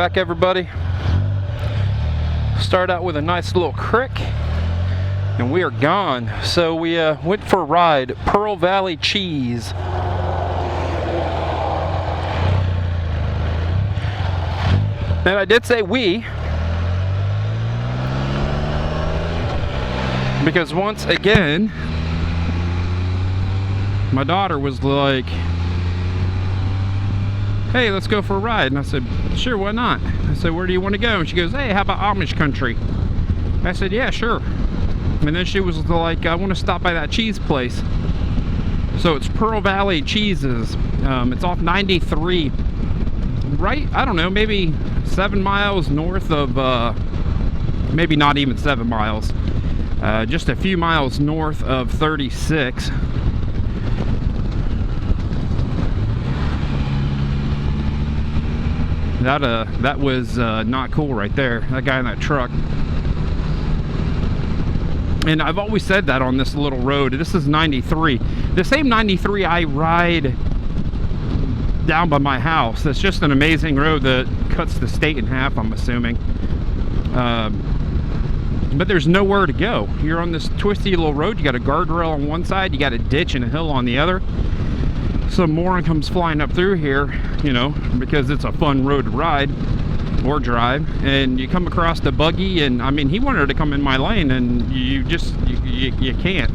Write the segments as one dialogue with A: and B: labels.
A: back, everybody. Start out with a nice little crick, and we are gone. So we went for a ride. Pearl Valley cheese. And I did say we, because once again, my daughter was like, hey, let's go for a ride. And I said, sure, why not? I said, where do you want to go? And she goes, hey, how about Amish country? I said, yeah, sure. And then she was like, I want to stop by that cheese place. So it's Pearl Valley Cheeses. It's off 93. Right, I don't know, maybe 7 miles north of, maybe not even 7 miles. Just a few miles north of 36. That was not cool right there, that guy in that truck. And I've always said that on this little road. This is 93. The same 93 I ride down by my house. It's just an amazing road that cuts the state in half, I'm assuming. But there's nowhere to go. You're on this twisty little road. You got a guardrail on one side, you got a ditch and a hill on the other. Some moron comes flying up through here, you know, because it's a fun road to ride or drive, and you come across the buggy, and I mean, he wanted to come in my lane, and you can't.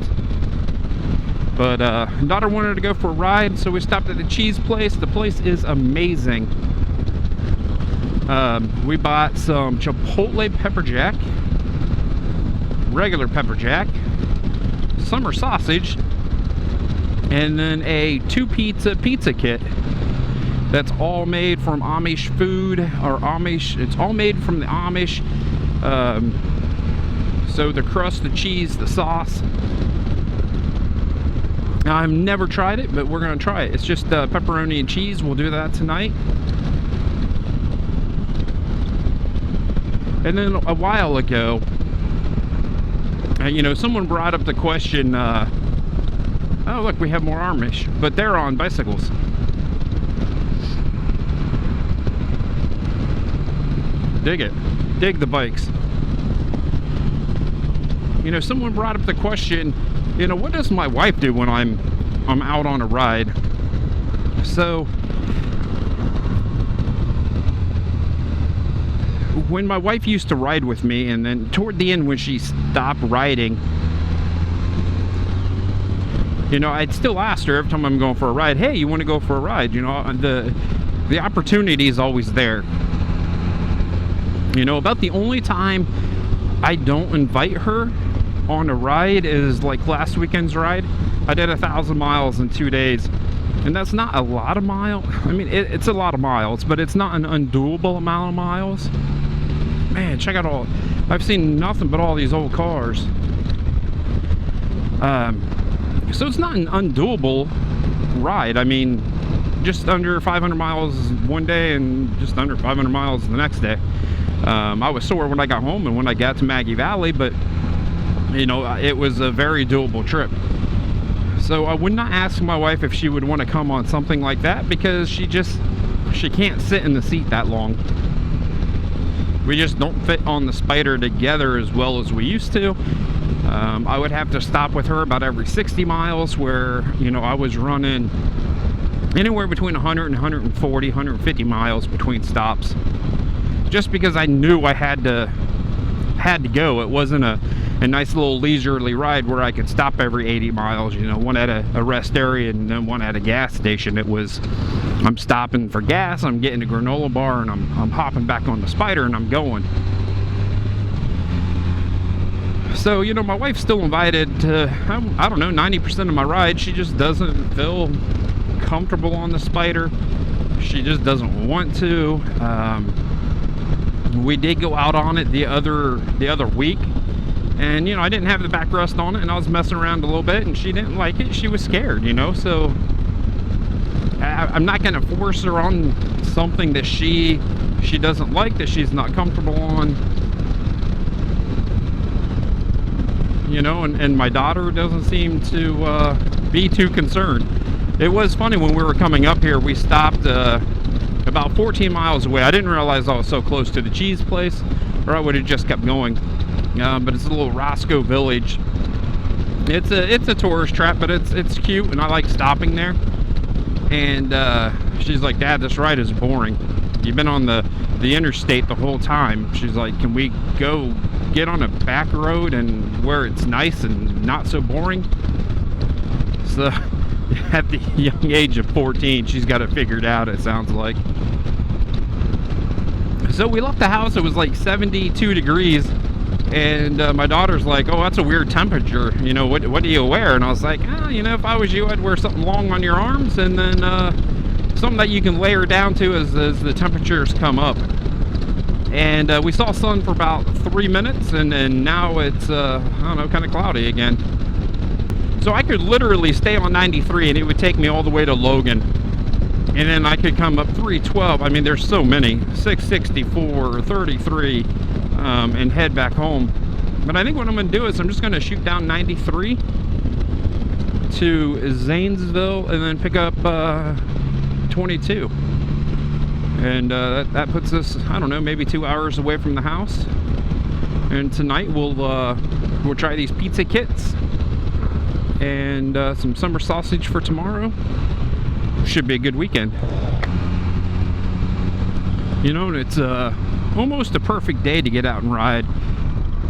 A: But daughter wanted to go for a ride, so we stopped at the cheese place. The place is amazing. We bought some Chipotle pepper jack, regular pepper jack, summer sausage, and then a 2-pizza kit that's all made from Amish food, or Amish, it's all made from the Amish. So the crust, the cheese, the sauce. Now, I've never tried it, but we're gonna try it. It's just pepperoni and cheese. We'll do that tonight. And then a while ago, you know, someone brought up the question, oh, look, we have more Amish, but they're on bicycles. Dig it. Dig the bikes. You know, someone brought up the question, you know, what does my wife do when I'm out on a ride? So, when my wife used to ride with me, and then toward the end when she stopped riding, you know, I'd still ask her every time I'm going for a ride, hey, you want to go for a ride? You know, the opportunity is always there. You know, about the only time I don't invite her on a ride is like last weekend's ride. I did 1,000 miles in 2 days, and that's not a lot of miles. I mean, it's a lot of miles, but it's not an undoable amount of miles. Man, check out all, I've seen nothing but all these old cars. So it's not an undoable ride. I mean, just under 500 miles one day and just under 500 miles the next day. I was sore when I got home and when I got to Maggie Valley, but you know, it was a very doable trip. So I would not ask my wife if she would want to come on something like that, because she can't sit in the seat that long. We just don't fit on the Spyder together as well as we used to. I would have to stop with her about every 60 miles, where, you know, I was running anywhere between 100 and 140, 150 miles between stops, just because I knew I had to go. It wasn't a nice little leisurely ride where I could stop every 80 miles, you know, one at a rest area and then one at a gas station. It was, I'm stopping for gas, I'm getting a granola bar, and I'm hopping back on the Spyder and I'm going. So, you know, my wife's still invited to, I don't know, 90% of my ride. She just doesn't feel comfortable on the Spyder. She just doesn't want to. We did go out on it the other week, and, you know, I didn't have the backrest on it, and I was messing around a little bit, and she didn't like it. She was scared, you know, so I'm not going to force her on something that she doesn't like, that she's not comfortable on. You know, and my daughter doesn't seem to be too concerned. It was funny when we were coming up here, we stopped about about 14 miles away. I didn't realize I was so close to the cheese place, or I would have just kept going. But it's a little Roscoe village. It's a tourist trap, but it's cute, and I like stopping there. And she's like, Dad, this ride is boring. You've been on the interstate the whole time. She's like, can we go get on a back road and where it's nice and not so boring? So at the young age of 14, she's got it figured out, it sounds like. So we left the house. It was like 72 degrees, and my daughter's like, oh, that's a weird temperature, you know, what do you wear? And I was like, you know, if I was you, I'd wear something long on your arms, and then something that you can layer down to as the temperatures come up. And we saw sun for about 3 minutes, and then now it's I don't know, kind of cloudy again. So I could literally stay on 93 and it would take me all the way to Logan, and then I could come up 312. I mean, there's so many, 664, 33, and head back home. But I think what I'm going to do is I'm just going to shoot down 93 to Zanesville and then pick up 22. And that puts us, I don't know, maybe 2 hours away from the house. And tonight we'll try these pizza kits and some summer sausage for tomorrow. Should be a good weekend. You know, it's almost a perfect day to get out and ride.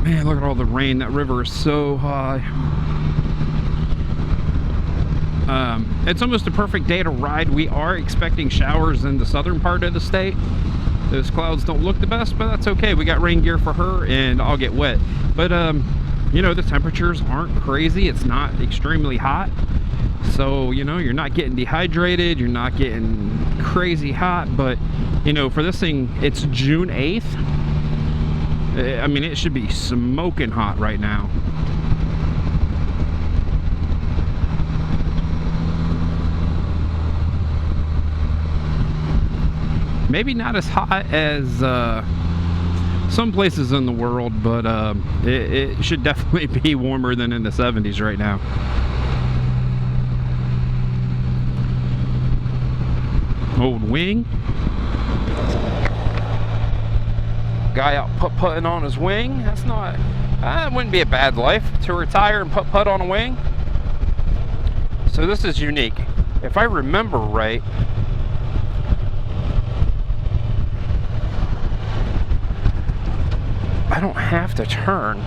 A: Man, look at all the rain. That river is so high. It's almost a perfect day to ride. We are expecting showers in the southern part of the state. Those clouds don't look the best, but that's okay. We got rain gear for her, and I'll get wet. But you know, the temperatures aren't crazy. It's not extremely hot, so you know, you're not getting dehydrated, you're not getting crazy hot. But you know, for this thing, it's June 8th. I mean, it should be smoking hot right now. Maybe not as hot as some places in the world, but it should definitely be warmer than in the 70s right now. Old wing. Guy out putt-putting on his wing. That's not, that wouldn't be a bad life to retire and putt-putt on a wing. So this is unique. If I remember right, I don't have to turn.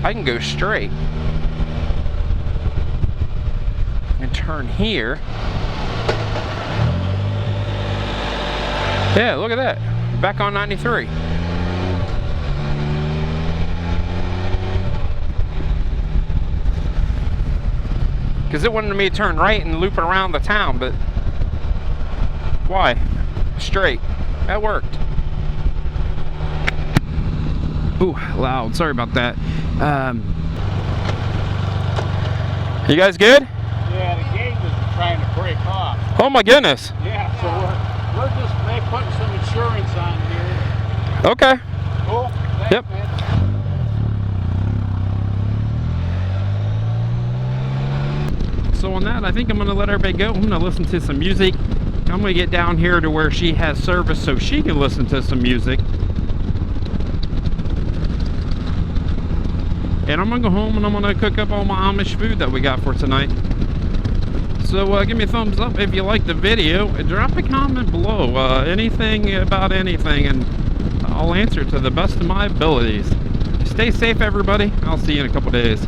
A: I can go straight and turn here. Yeah, look at that. Back on 93. Because it wanted me to turn right and loop around the town, but why? Straight. That worked. Ooh, loud. Sorry about that. You guys good?
B: Yeah, the gate is trying to break off.
A: Oh my goodness.
B: Yeah, so we're just putting some insurance on here.
A: Okay.
B: Cool. Thanks,
A: Yep.
B: man.
A: So on that, I think I'm going to let everybody go. I'm going to listen to some music. I'm going to get down here to where she has service so she can listen to some music. And I'm going to go home and I'm going to cook up all my Amish food that we got for tonight. So give me a thumbs up if you liked the video. Drop a comment below. Anything about anything, and I'll answer to the best of my abilities. Stay safe, everybody. I'll see you in a couple days.